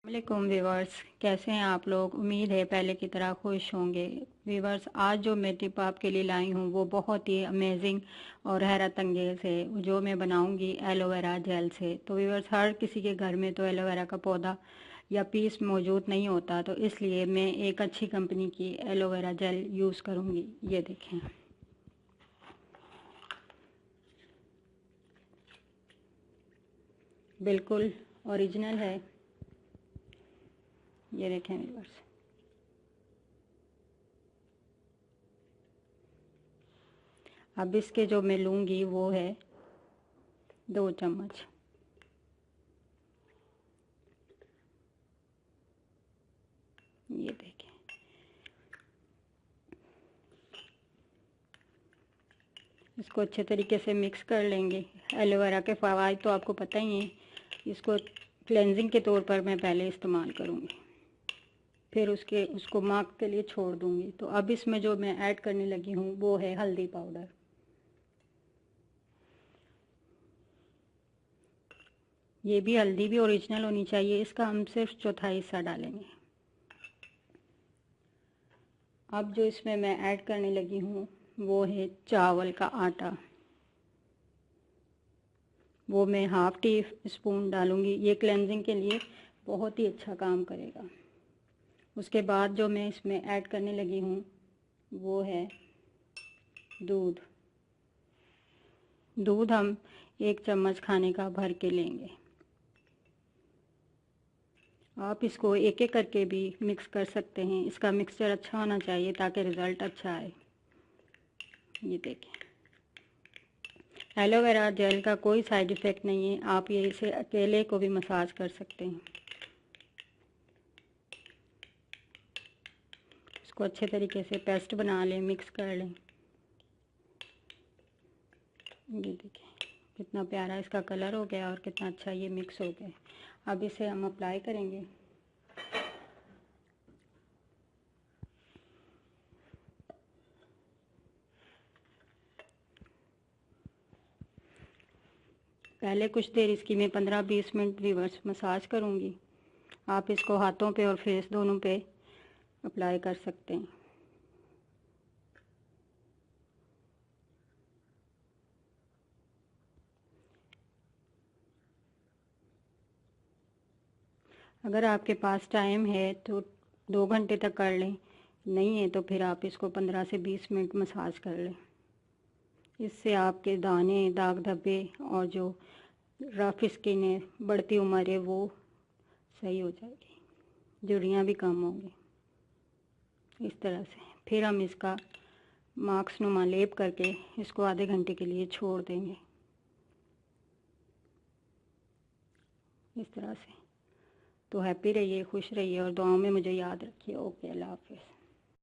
वालेकुम व्यूवर्स, कैसे हैं आप लोग। उम्मीद है पहले की तरह खुश होंगे। व्यूवर्स, आज जो मैं टिप आपके लिए लाई हूँ वो बहुत ही अमेजिंग और हैरत अंगेज है। जो मैं बनाऊंगी एलोवेरा जेल से। तो व्यूवर्स, हर किसी के घर में तो एलोवेरा का पौधा या पीस मौजूद नहीं होता, तो इसलिए मैं एक अच्छी कंपनी की एलोवेरा जेल यूज़ करूँगी। ये देखें, बिल्कुल ओरिजिनल है। ये देखें व्यूवर्स, अब इसके जो मैं लूँगी वो है 2 चम्मच। ये देखें, इसको अच्छे तरीके से मिक्स कर लेंगे। एलोवेरा के फ़वाइद तो आपको पता ही है। इसको क्लेंजिंग के तौर पर मैं पहले इस्तेमाल करूँगी, फिर उसको मार्क के लिए छोड़ दूँगी। तो अब इसमें जो मैं ऐड करने लगी हूँ वो है हल्दी पाउडर। ये भी हल्दी भी ओरिजिनल होनी चाहिए। इसका हम सिर्फ चौथाई हिस्सा डालेंगे। अब जो इसमें मैं ऐड करने लगी हूँ वो है चावल का आटा। वो मैं हाफ़ टी स्पून डालूँगी। ये क्लेंजिंग के लिए बहुत ही अच्छा काम करेगा। उसके बाद जो मैं इसमें ऐड करने लगी हूँ वो है दूध। दूध हम 1 चम्मच खाने का भर के लेंगे। आप इसको एक एक करके भी मिक्स कर सकते हैं। इसका मिक्सचर अच्छा होना चाहिए ताकि रिज़ल्ट अच्छा आए। ये देखें, एलोवेरा जेल का कोई साइड इफ़ेक्ट नहीं है। आप ये इसे अकेले को भी मसाज कर सकते हैं। इसको अच्छे तरीके से पेस्ट बना लें, मिक्स कर लें। ये देखिए कितना प्यारा इसका कलर हो गया और कितना अच्छा ये मिक्स हो गया। अब इसे हम अप्लाई करेंगे। पहले कुछ देर इसकी मैं 15-20 मिनट रिवर्स मसाज करूँगी। आप इसको हाथों पे और फेस दोनों पे अप्लाई कर सकते हैं। अगर आपके पास टाइम है तो 2 घंटे तक कर लें, नहीं है तो फिर आप इसको 15 से 20 मिनट मसाज कर लें। इससे आपके दाने, दाग धब्बे और जो रफ स्किन है, बढ़ती उम्र है, वो सही हो जाएगी। झुर्रियाँ भी कम होंगी। इस तरह से फिर हम इसका मास्क नुमा लेप करके इसको आधे घंटे के लिए छोड़ देंगे। इस तरह से। तो हैप्पी रहिए, खुश रहिए और दुआओं में मुझे याद रखिए। ओके, अल्लाह हाफ़िज़।